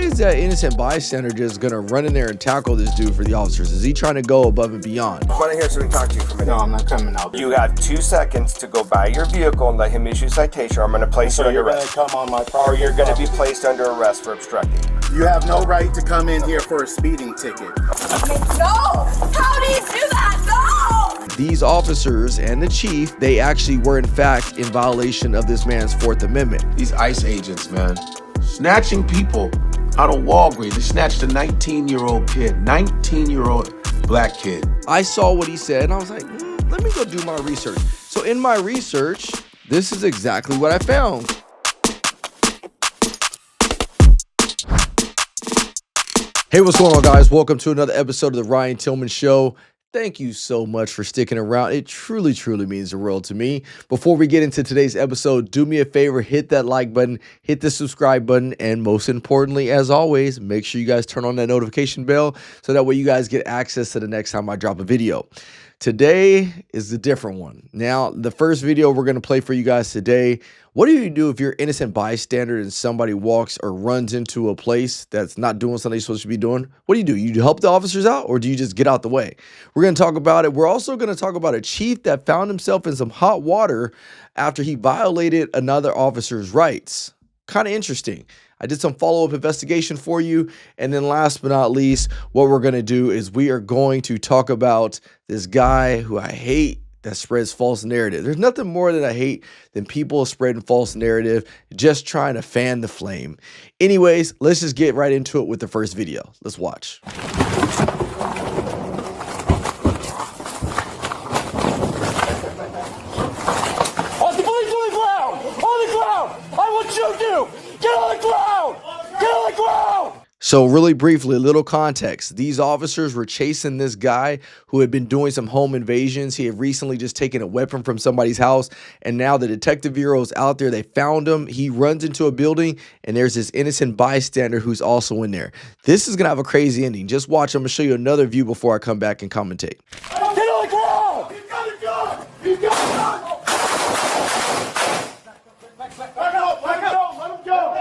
is that innocent bystander just gonna run in there and tackle this dude for the officers? Is he trying to go above and beyond? I want to hear so we can talk to you for a minute. No, I'm not coming out. You have 2 seconds to go by your vehicle and let him issue citation, or I'm going to place you under arrest. Come on my Or property. you're going to be placed under arrest for obstructing. You have no right to come in here for a speeding ticket. No! How do you do that? No! These officers and the chief, they actually were in fact in violation of this man's Fourth Amendment. These ICE agents, man, snatching people out of Walgreens. They snatched a 19-year-old kid, 19-year-old black kid. I saw what he said and I was like, let me go do my research. So in my research, this is exactly what I found. Hey, what's going on, guys? Welcome to another episode of the Ryan Tillman Show. Thank you so much for sticking around. It truly, truly means the world to me. Before we get into today's episode, do me a favor, hit that like button, hit the subscribe button, and most importantly, as always, make sure you guys turn on that notification bell so that way you guys get access to the next time I drop a video. Today is a different one. Now, the first video we're going to play for you guys today, what do you do if you're innocent bystander and somebody walks or runs into a place that's not doing something you're supposed to be doing? What do? You help the officers out, or do you just get out the way? We're going to talk about it. We're also going to talk about a chief that found himself in some hot water after he violated another officer's rights. Kind of interesting. I did some follow-up investigation for you. And then last but not least, what we're going to do is we are going to talk about this guy who I hate that spreads false narrative. There's nothing more that I hate than people spreading false narrative, just trying to fan the flame. Anyways, let's just get right into it with the first video. Let's watch. So really briefly, a little context. These officers were chasing this guy who had been doing some home invasions. He had recently just taken a weapon from somebody's house, and now the detective bureau is out there. They found him. He runs into a building, and there's this innocent bystander who's also in there. This is going to have a crazy ending. Just watch. I'm going to show you another view before I come back and commentate. Get on the ground! He's got a gun! He's got a gun! Back up! Let him go!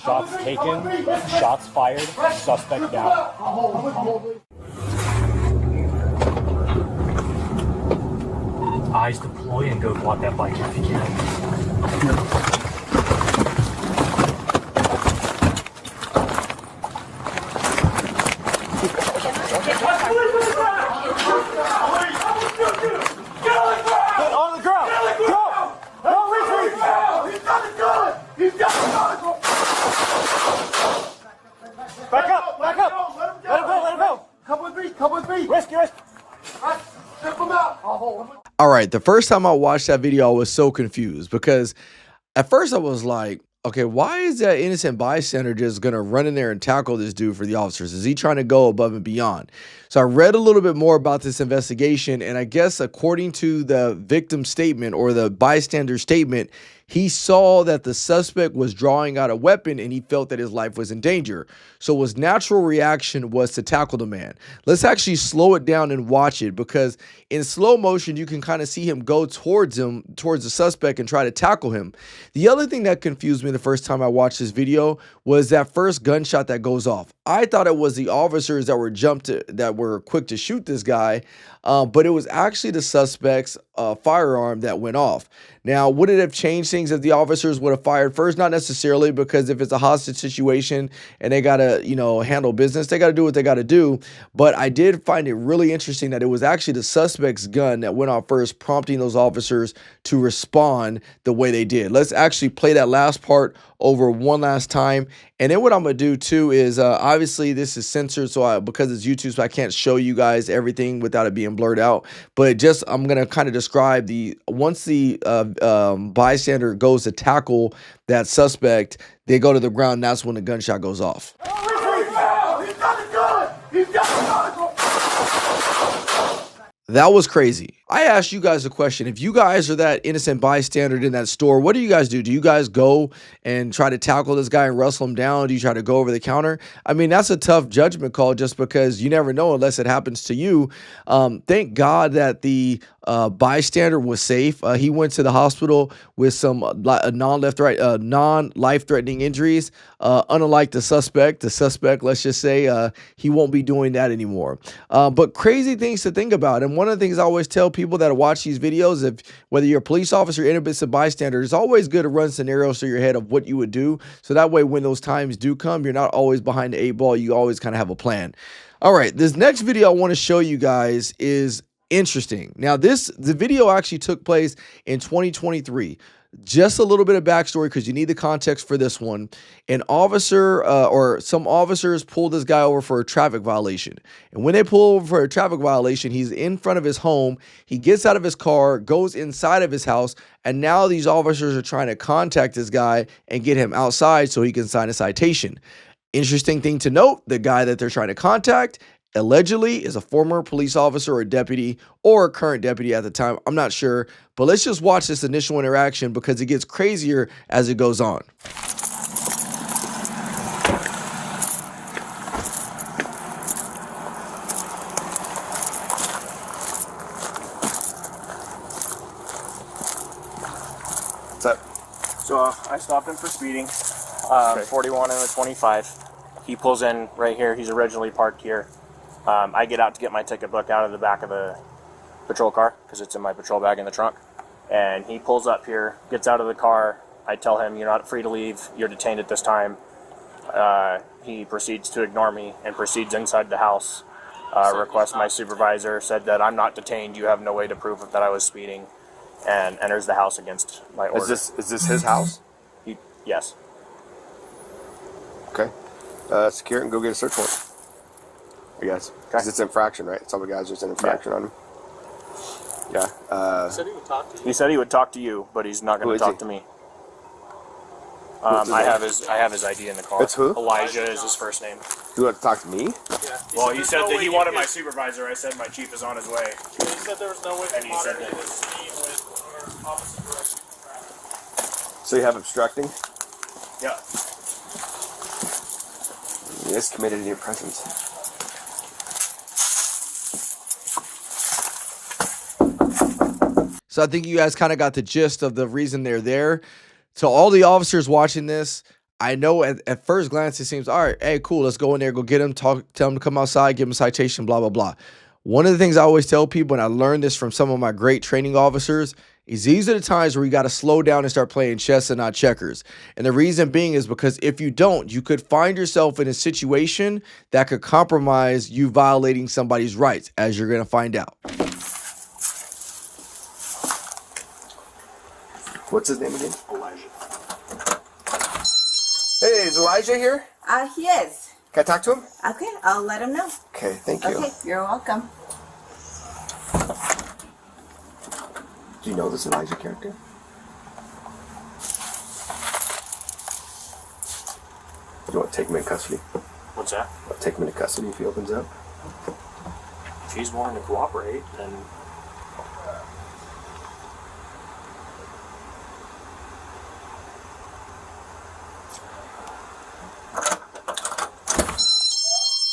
Shots taken, shots fired, suspect down. Eyes deploy and go block that bike if you can. On the ground! Go! No, he's got a gun! He's got a gun! Back up! Let him go! Come with me! Risk! Step him out! I'll hold him. All right, the first time I watched that video, I was so confused because at first I was like, okay, why is that innocent bystander just going to run in there and tackle this dude for the officers? Is he trying to go above and beyond? So I read a little bit more about this investigation, and I guess according to the victim statement or the bystander statement, he saw that the suspect was drawing out a weapon and he felt that his life was in danger. So his natural reaction was to tackle the man. Let's actually slow it down and watch it, because in slow motion, you can kind of see him go towards the suspect and try to tackle him. The other thing that confused me the first time I watched this video was that first gunshot that goes off. I thought it was the officers that were quick to shoot this guy, but it was actually the suspect's firearm that went off. Now, would it have changed things if the officers would have fired first? Not necessarily, because if it's a hostage situation and they got to, handle business, they got to do what they got to do. But I did find it really interesting that it was actually the suspect's gun that went off first, prompting those officers to respond the way they did. Let's actually play that last part over one last time. And then what I'm going to do too is obviously this is censored, so because it's YouTube, so I can't show you guys everything without it being blurred out. But just I'm going to kind of describe once the bystander goes to tackle that suspect, they go to the ground, and that's when the gunshot goes off. He's got a gun! He's got a gun! That was crazy. I asked you guys a question. If you guys are that innocent bystander in that store, what do you guys do? Do you guys go and try to tackle this guy and wrestle him down? Do you try to go over the counter? I mean, that's a tough judgment call just because you never know unless it happens to you. Thank God that the bystander was safe. He went to the hospital with some non-life-threatening injuries. Unlike the suspect, let's just say, he won't be doing that anymore. But crazy things to think about. And one of the things I always tell people that watch these videos, if whether you're a police officer or innocent bystander, it's always good to run scenarios through your head of what you would do. So that way, when those times do come, you're not always behind the 8 ball. You always kind of have a plan. All right, this next video I want to show you guys is interesting. Now, the video actually took place in 2023. Just a little bit of backstory because you need the context for this one. An officer or some officers pulled this guy over for a traffic violation. And when they pull over for a traffic violation, he's in front of his home. He gets out of his car, goes inside of his house, and now these officers are trying to contact this guy and get him outside so he can sign a citation. Interesting thing to note, the guy that they're trying to contact allegedly is a former police officer or deputy or a current deputy at the time. I'm not sure, but let's just watch this initial interaction because it gets crazier as it goes on. What's up? So I stopped him for speeding, 41 and a 25. He pulls in right here. He's originally parked here. I get out to get my ticket book out of the back of the patrol car because it's in my patrol bag in the trunk. And he pulls up here, gets out of the car. I tell him, you're not free to leave. You're detained at this time. He proceeds to ignore me and proceeds inside the house. Requests my supervisor, said that I'm not detained. You have no way to prove that I was speeding. And enters the house against my order. Is this his house? Yes. Okay. Secure it and go get a search warrant. I guess. Because it's infraction, right? It's all the guys there's an infraction on him. Yeah. He said he would talk to you, but he's not going to talk to me. I have his ID in the car. It's who? Elijah is his first name. You want to talk to me? Yeah. Well, he said that he wanted my supervisor. I said my chief is on his way. He said there was no way And he said that. his speed with our opposite direction of traffic. So you have obstructing? Yeah. Yes, committed in your presence. So I think you guys kind of got the gist of the reason they're there. So all the officers watching this, I know at first glance it seems, all right, hey, cool, let's go in there, go get him, tell him to come outside, give him a citation, blah, blah, blah. One of the things I always tell people, and I learned this from some of my great training officers, is these are the times where you got to slow down and start playing chess and not checkers. And the reason being is because if you don't, you could find yourself in a situation that could compromise you violating somebody's rights, as you're going to find out. What's his name again? Elijah. Hey, is Elijah here? He is. Can I talk to him? Okay, I'll let him know. Okay, thank you. Okay, you're welcome. Do you know this Elijah character? Do you want to take him in custody? What's that? I'll take him into custody if he opens up. If he's willing to cooperate, then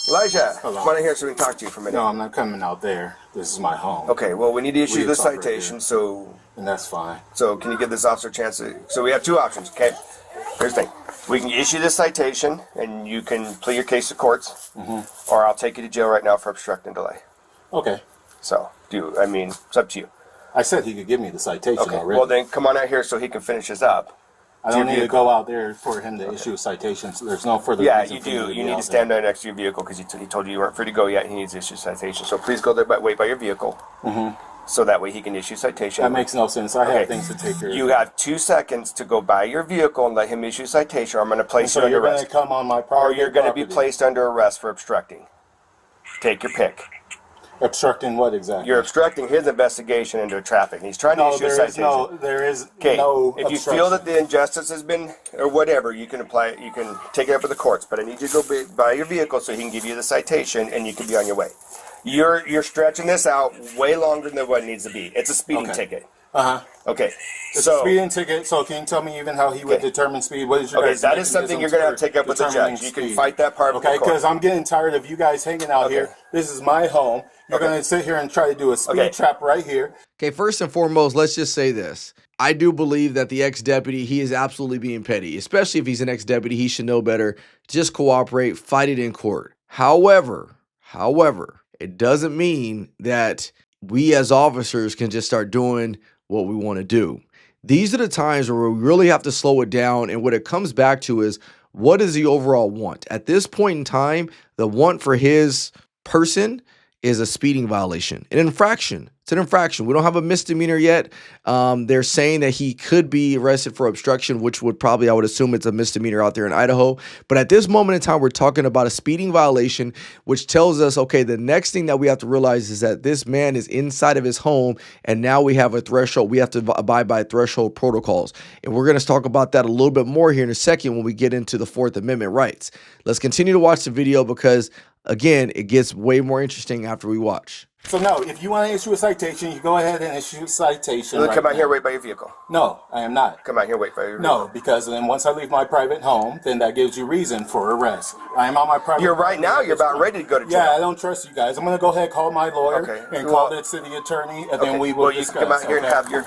Elijah, Hello. come on in here so we can talk to you for a minute. No, I'm not coming out there. This is my home. Okay, well, we need to issue We the can talk right citation, here. so And that's fine. can you give this officer a chance to... So we have two options, okay? Here's the thing. We can issue this citation, and you can plead your case to courts, or I'll take you to jail right now for obstruct and delay. Okay. So, it's up to you. I said he could give me the citation Okay, already. well then, come on out here so he can finish this up. I don't need to go out there for him to issue a citation. So there's no further Yeah, reason you for me do. to You be need out to stand there next to your vehicle because he told you weren't free to go yet. He needs to issue citation. So please go there, wait by your vehicle, so that way he can issue citation. That makes no sense. I Okay. have things to take care of. You have 2 seconds to go by your vehicle and let him issue citation, or I'm going to place you So under you're going arrest. to come on my Or property. you're going to be placed under arrest for obstructing. Take your pick. Obstructing what exactly? You're obstructing his investigation into traffic. And he's trying to issue a citation. There is Okay, no if you obstruction. feel that the injustice has been, or whatever, you can apply it, you can take it up with the courts, but I need you to go by your vehicle so he can give you the citation and you can be on your way. You're stretching this out way longer than what it needs to be. It's a speeding ticket. Okay. It's a speeding ticket, so can you tell me even how he would determine speed? What is your guys' that is something you're going to have to take up with the judge. You can fight that part. Okay, because I'm getting tired of you guys hanging out here. This is my home. You're going to sit here and try to do a speed trap right here. Okay, first and foremost, let's just say this. I do believe that the ex-deputy, he is absolutely being petty. Especially if he's an ex-deputy, he should know better. Just cooperate, fight it in court. However, it doesn't mean that we as officers can just start doing what we want to do. These are the times where we really have to slow it down, and what it comes back to is, what is the overall want? At this point in time, the want for his person is a speeding violation, an infraction. It's an infraction. We don't have a misdemeanor yet. They're saying that he could be arrested for obstruction, which would probably, I would assume it's a misdemeanor out there in Idaho. But at this moment in time, we're talking about a speeding violation, which tells us, okay, the next thing that we have to realize is that this man is inside of his home, and now we have a threshold. We have to abide by threshold protocols. And we're going to talk about that a little bit more here in a second when we get into the Fourth Amendment rights. Let's continue to watch the video because, again, it gets way more interesting after we watch. So no, if you want to issue a citation, you go ahead and issue a citation. Come out here, wait by your vehicle. No, I am not. Come out here, wait by your vehicle. No, because then once I leave my private home, then that gives you reason for arrest. I am on my private. You're right now. You're about ready to go to jail. Yeah, I don't trust you guys. I'm going to go ahead and call my lawyer and call the city attorney, and then we will discuss. You can come out here and have your.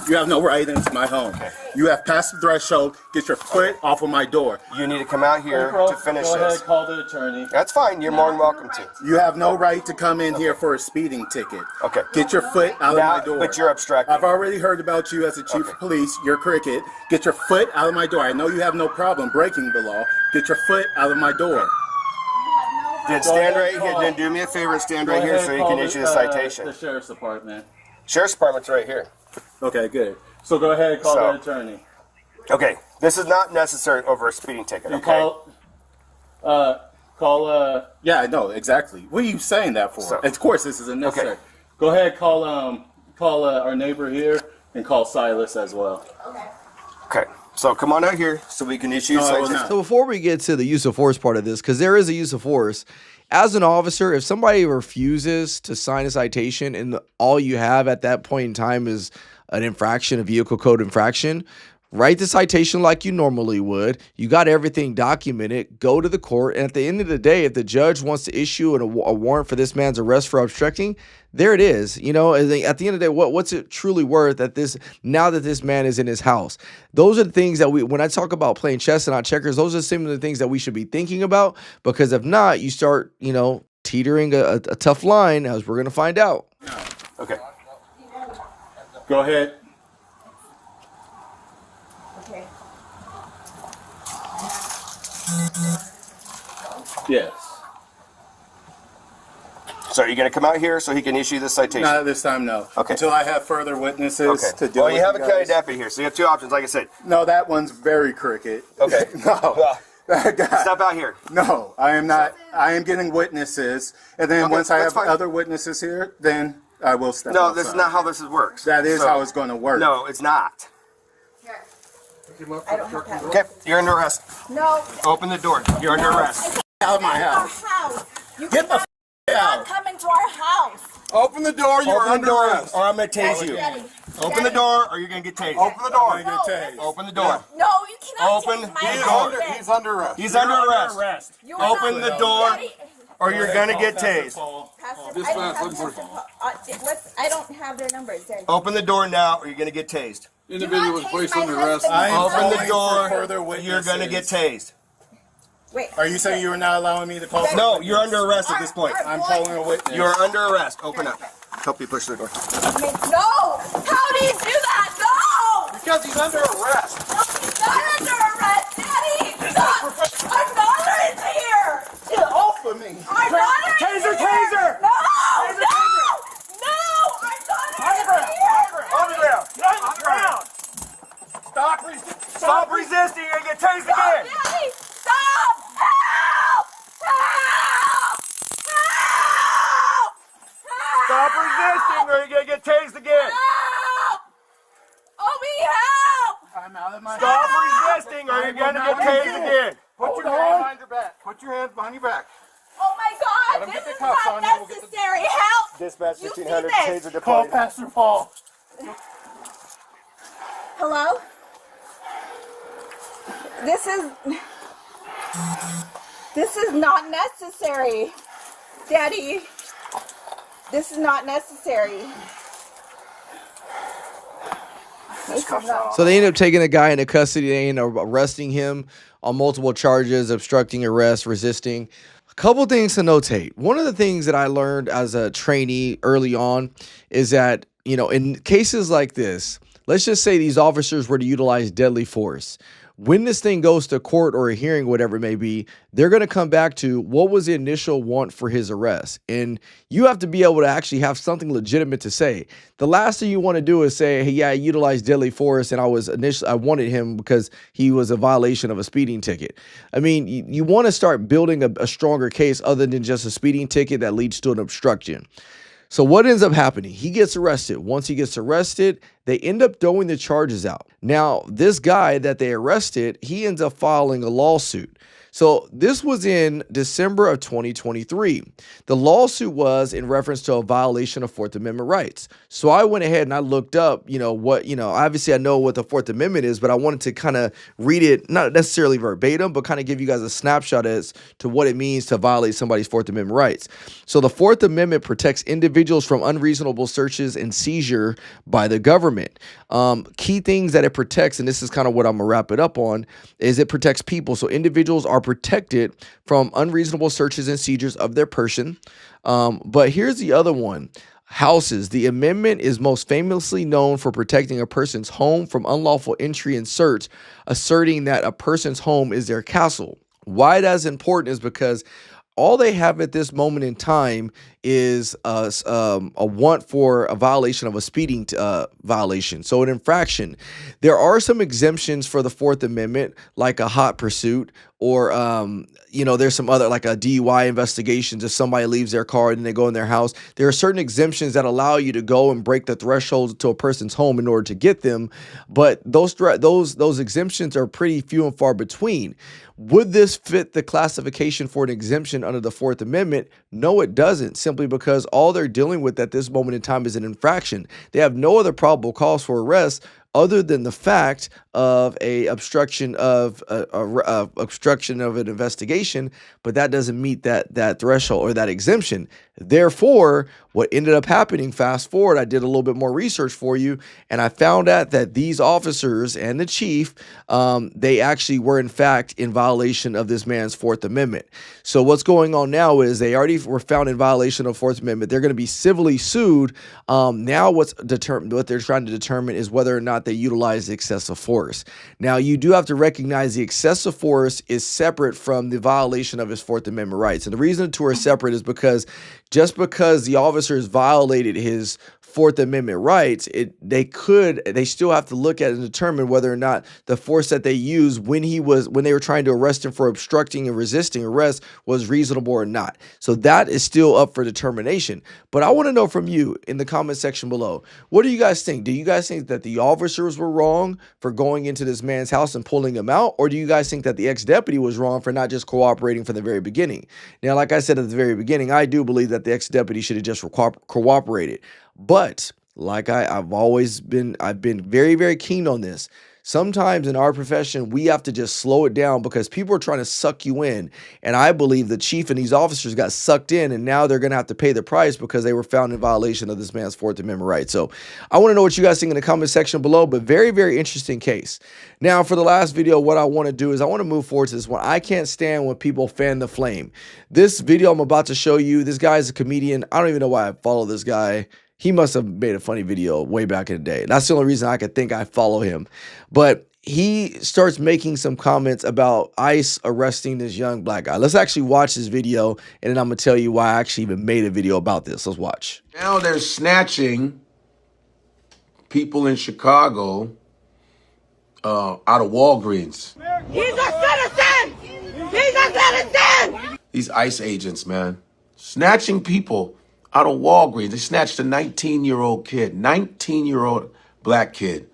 You have no right into my home. You have passed the threshold. Get your foot off of my door. You need to come out here to finish this. Go ahead, this. Call the attorney. That's fine. You're more than welcome to. You have no right to come in here for a speeding ticket. Okay. Get your foot out of my door. But you're obstructing. I've already heard about you as a chief of police. You're cricket. Get your foot out of my door. I know you have no problem breaking the law. Get your foot out of my door. Then stand right here. Then do me a favor and stand right here so you can issue the citation. The sheriff's department. Sheriff's department's right here. Okay, good. So go ahead and call the attorney. Okay. This is not necessary over a speeding ticket. Okay. Yeah, I know exactly. What are you saying that for? Of course, this isn't necessary. Okay. Go ahead, call our neighbor here and call Silas as well. Okay. So come on out here so we can issue citation. So before we get to the use of force part of this, because there is a use of force, as an officer, if somebody refuses to sign a citation and all you have at that point in time is an infraction, a vehicle code infraction, write the citation like you normally would. You got everything documented. Go to the court. And at the end of the day, if the judge wants to issue a warrant for this man's arrest for obstructing, there it is. You know, at the end of the day, what's it truly worth now that this man is in his house? Those are the things that when I talk about playing chess and not checkers, those are some of the things that we should be thinking about, because if not, you start, teetering a tough line, as we're going to find out. Okay. Go ahead. Yes. So are you going to come out here so he can issue this citation? Not at this time, no. Okay. Until I have further witnesses to deal with. Well, you have a county deputy here, so you have two options, like I said. No, that one's very crooked. Okay. No. Well, step out here. No, I am not. I am getting witnesses, and then once I have other witnesses here, then I will step outside. No, this is not how this works. That is how it's going to work. No, it's not. I don't have that. Okay, you're under arrest. No. Open the door. You're under arrest. Out of my house. You Get the cannot come into our house. Open the door. You're Open the under door, arrest. Or I'm going to tase you. Open the door, or you're going to get tased. Open the door. Open the door. No, you cannot Open tase my the husband. door. He's under arrest. He's under arrest. You are Open not the door, ready. or you're going to get tased. I don't have their numbers. Open the door now, or you're going to get tased. Individual was placed under arrest. Open the door, further you're going to get tased. Wait. Are you saying you are not allowing me to call? No, you're under arrest at this point. I'm calling a witness. You're under arrest. Open up. Help you push the door. No! How do you do that? No! Because he's under arrest. No, he's not under arrest, Daddy! Stop! Our daughter is here! Get off of me! Our daughter is here! Taser! No! No! No! Our daughter is here! On the ground! On the ground! Stop resisting! You're going to get tased again! Daddy! Stop! Help! Help! Help! Stop resisting, or you're going to get tased again! Help! Obi, help! I'm out of my Stop resisting, or you're going to get tased again! Put your hands behind your back. Put your hands behind your back. Oh my God! God, this is not necessary. Help! Dispatch You see 1500. this? Taser Call deployed. Pastor Paul. Hello? This is not necessary. Daddy, this is not necessary. So they end up taking the guy into custody. They end up arresting him on multiple charges: obstructing arrest, resisting. A couple things to notate. One of the things that I learned as a trainee early on is that, you know, in cases like this, let's just say these officers were to utilize deadly force. When this thing goes to court or a hearing, whatever it may be, they're going to come back to what was the initial want for his arrest. And you have to be able to actually have something legitimate to say. The last thing you want to do is say, hey, yeah, I utilized deadly force and I wanted him because he was a violation of a speeding ticket. I mean, you want to start building a stronger case other than just a speeding ticket that leads to an obstruction. So what ends up happening? He gets arrested. Once he gets arrested, they end up throwing the charges out. Now, this guy that they arrested, he ends up filing a lawsuit. So this was in December of 2023. The lawsuit was in reference to a violation of Fourth Amendment rights. So I went ahead and I looked up, obviously I know what the Fourth Amendment is, but I wanted to kind of read it, not necessarily verbatim, but kind of give you guys a snapshot as to what it means to violate somebody's Fourth Amendment rights. So the Fourth Amendment protects individuals from unreasonable searches and seizure by the government. Key things that it protects, and this is kind of what I'm gonna wrap it up on, is it protects people. So individuals are protected from unreasonable searches and seizures of their person. But here's the other one. Houses. The amendment is most famously known for protecting a person's home from unlawful entry and search, asserting that a person's home is their castle. Why that's important is because all they have at this moment in time is a want for a violation of a speeding violation. So an infraction. There are some exemptions for the Fourth Amendment, like a hot pursuit, or there's some other, like a DUI investigations. If somebody leaves their car and then they go in their house, there are certain exemptions that allow you to go and break the thresholds to a person's home in order to get them. But those exemptions are pretty few and far between. Would this fit the classification for an exemption under the Fourth Amendment? No, it doesn't, simply because all they're dealing with at this moment in time is an infraction. They have no other probable cause for arrest other than the fact of a obstruction of an investigation, but that doesn't meet that threshold or that exemption. Therefore, what ended up happening, fast forward, I did a little bit more research for you, and I found out that these officers and the chief, they actually were in fact in violation of this man's Fourth Amendment. So what's going on now is they already were found in violation of Fourth Amendment. They're going to be civilly sued. Now what they're trying to determine is whether or not they utilize excessive force. Now, you do have to recognize the excessive force is separate from the violation of his Fourth Amendment rights. And the reason the two are separate is because just because the officers violated his Fourth Amendment rights, they still have to look at and determine whether or not the force that they used when they were trying to arrest him for obstructing and resisting arrest was reasonable or not. So that is still up for determination. But I want to know from you in the comment section below, what do you guys think? Do you guys think that the officers were wrong for going into this man's house and pulling him out? Or do you guys think that the ex-deputy was wrong for not just cooperating from the very beginning? Now, like I said at the very beginning, I do believe that the ex-deputy should have just cooperated. But like I've been very, very keen on this. Sometimes in our profession, we have to just slow it down because people are trying to suck you in. And I believe the chief and these officers got sucked in, and now they're going to have to pay the price because they were found in violation of this man's Fourth Amendment rights. So I want to know what you guys think in the comment section below, but very, very interesting case. Now, for the last video, what I want to do is I want to move forward to this one. I can't stand when people fan the flame. This video I'm about to show you, this guy is a comedian. I don't even know why I follow this guy. He must have made a funny video way back in the day. That's the only reason I could think I follow him. But he starts making some comments about ICE arresting this young black guy. Let's actually watch this video, and then I'm going to tell you why I actually even made a video about this. Let's watch. Now they're snatching people in Chicago out of Walgreens. He's a citizen! He's a citizen! These ICE agents, man, snatching people out of Walgreens. They snatched a 19-year-old kid, 19-year-old black kid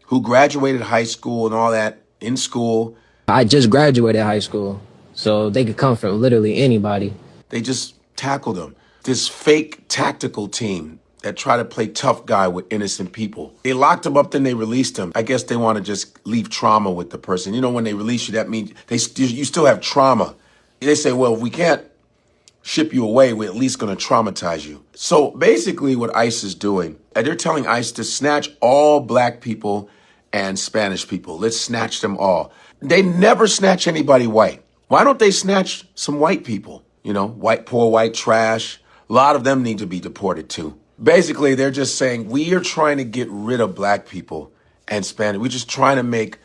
who graduated high school and all that in school. I just graduated high school, so they could come from literally anybody. They just tackled him. This fake tactical team that try to play tough guy with innocent people. They locked him up, then they released him. I guess they want to just leave trauma with the person. You know, when they release you, that means you still have trauma. They say, well, if we can't ship you away, we're at least going to traumatize you. So basically what ICE is doing, they're telling ICE to snatch all black people and Spanish people. Let's snatch them all. They never snatch anybody white. Why don't they snatch some white people? You know, poor white trash. A lot of them need to be deported too. Basically, they're just saying, we are trying to get rid of black people and Spanish. We're just trying to make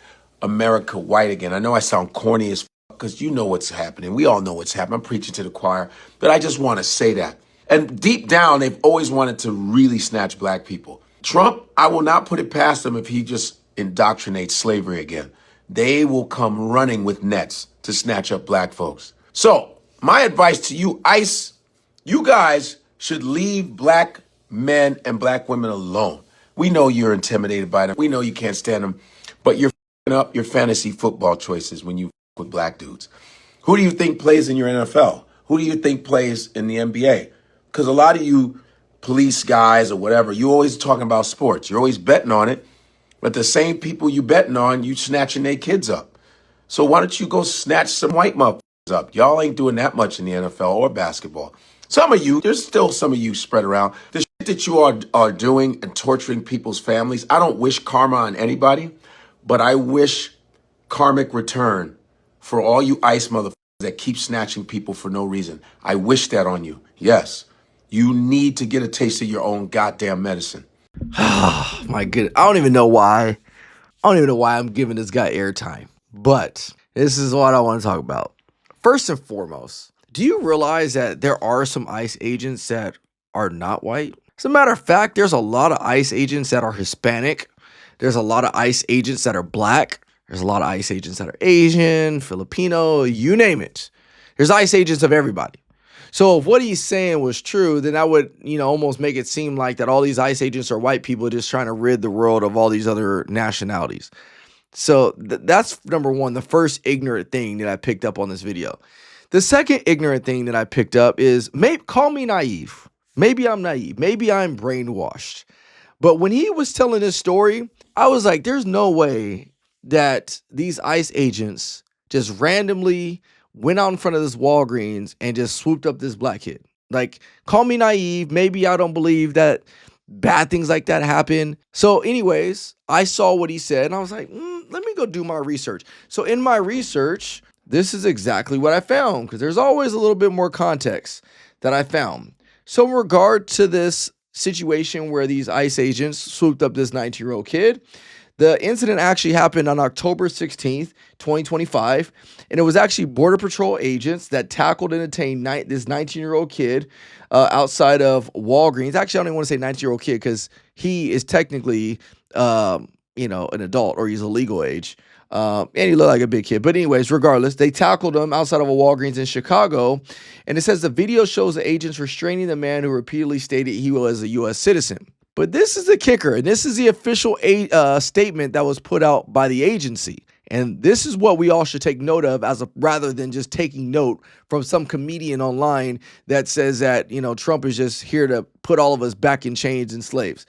America white again. I know I sound corny as because you know what's happening. We all know what's happening. I'm preaching to the choir, but I just want to say that. And deep down, they've always wanted to really snatch black people. Trump, I will not put it past him if he just indoctrinates slavery again. They will come running with nets to snatch up black folks. So my advice to you, ICE, you guys should leave black men and black women alone. We know you're intimidated by them. We know you can't stand them, but you're f***ing up your fantasy football choices when you f*** with black dudes. Who do you think plays in your NFL? Who do you think plays in the NBA? Because a lot of you police guys or whatever, you're always talking about sports. You're always betting on it, but the same people you betting on, you snatching their kids up. So why don't you go snatch some white motherfuckers up? Y'all ain't doing that much in the NFL or basketball. Some of you, there's still some of you spread around. The shit that you are doing and torturing people's families, I don't wish karma on anybody, but I wish karmic return for all you ICE motherfuckers that keep snatching people for no reason. I wish that on you. Yes, you need to get a taste of your own goddamn medicine. My goodness. I don't even know why I'm giving this guy airtime. But this is what I want to talk about. First and foremost, do you realize that there are some ICE agents that are not white? As a matter of fact, there's a lot of ICE agents that are Hispanic. There's a lot of ICE agents that are black. There's a lot of ICE agents that are Asian, Filipino, you name it. There's ICE agents of everybody. So if what he's saying was true, then that would, almost make it seem like that all these ICE agents are white people just trying to rid the world of all these other nationalities. So that's number one, the first ignorant thing that I picked up on this video. The second ignorant thing that I picked up is, call me naive. Maybe I'm naive. Maybe I'm brainwashed. But when he was telling this story, I was like, there's no way that these ICE agents just randomly went out in front of this Walgreens and just swooped up this black kid. Like, call me naive. Maybe I don't believe that bad things like that happen. So anyways, I saw what he said and I was like, let me go do my research. So in my research, this is exactly what I found, because there's always a little bit more context that I found. So in regard to this situation where these ICE agents swooped up this 19-year-old kid, the incident actually happened on October 16th, 2025, and it was actually Border Patrol agents that tackled and detained this 19-year-old kid outside of Walgreens. Actually, I don't even want to say 19-year-old kid because he is technically, an adult, or he's a legal age, and he looked like a big kid. But anyways, regardless, they tackled him outside of a Walgreens in Chicago, and it says the video shows the agents restraining the man who repeatedly stated he was a U.S. citizen. But this is the kicker, and this is the official statement that was put out by the agency. And this is what we all should take note of, rather than just taking note from some comedian online that says that, Trump is just here to put all of us back in chains and slaves.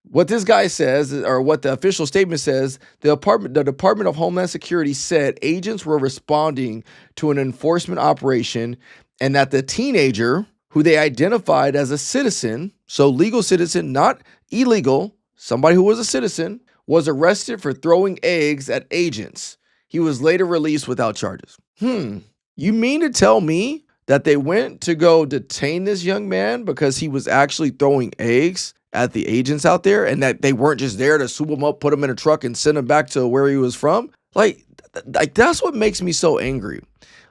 What this guy says, or what the official statement says, the Department of Homeland Security said agents were responding to an enforcement operation, and that the teenager, who they identified as a citizen, so legal citizen, not illegal, somebody who was a citizen, was arrested for throwing eggs at agents. He was later released without charges. You mean to tell me that they went to go detain this young man because he was actually throwing eggs at the agents out there, and that they weren't just there to swoop him up, put him in a truck, and send him back to where he was from? Like that's what makes me so angry.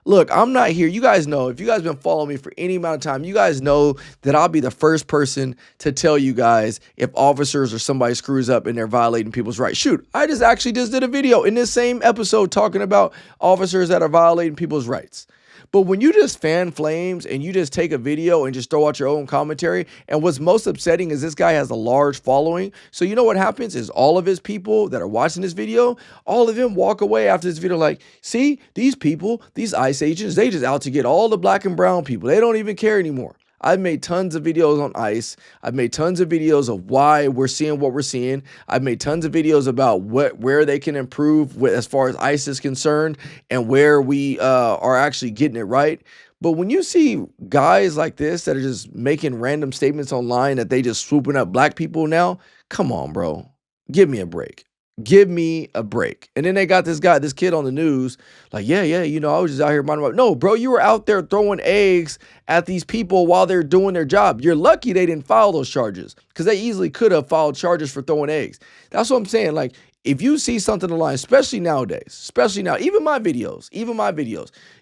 Look, I'm not here. You guys know, if you guys been following me for any amount of time, you guys know that I'll be the first person to tell you guys if officers or somebody screws up and they're violating people's rights. Shoot, I just did a video in this same episode talking about officers that are violating people's rights. But when you just fan flames and you just take a video and just throw out your own commentary, and what's most upsetting is this guy has a large following. So you know what happens is all of his people that are watching this video, all of them walk away after this video like, see, these people, these ICE agents, they just out to get all the black and brown people. They don't even care anymore. I've made tons of videos on ICE. I've made tons of videos of why we're seeing what we're seeing. I've made tons of videos about where they can improve as far as ICE is concerned and where we are actually getting it right. But when you see guys like this that are just making random statements online that they just swooping up black people now, come on, bro. Give me a break. Give me a break. And then they got this kid on the news, like, yeah, you know, I was just out here minding my. No, bro, you were out there throwing eggs at these people while they're doing their job. You're lucky they didn't file those charges because they easily could have filed charges for throwing eggs. That's what I'm saying. Like, if you see something online, especially nowadays, especially now, even my videos,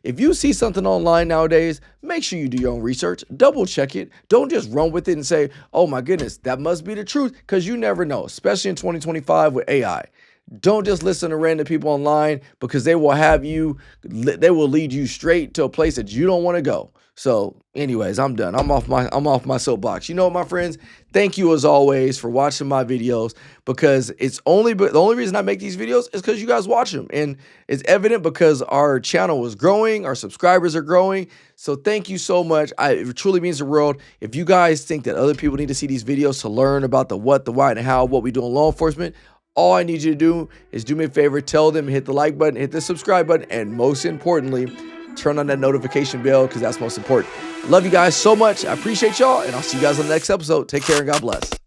if you see something online nowadays, make sure you do your own research, double check it. Don't just run with it and say, oh my goodness, that must be the truth, because you never know, especially in 2025 with AI. Don't just listen to random people online because they will lead you straight to a place that you don't want to go. So anyways, I'm done. I'm off my soapbox. You know what, my friends? Thank you as always for watching my videos, because the only reason I make these videos is because you guys watch them, and it's evident because our channel is growing, our subscribers are growing. So thank you so much. It truly means the world. If you guys think that other people need to see these videos to learn about the what, the why, and how, what we do in law enforcement, all I need you to do is do me a favor, tell them, hit the like button, hit the subscribe button, and most importantly, turn on that notification bell, because that's most important. Love you guys so much. I appreciate y'all, and I'll see you guys on the next episode. Take care and God bless.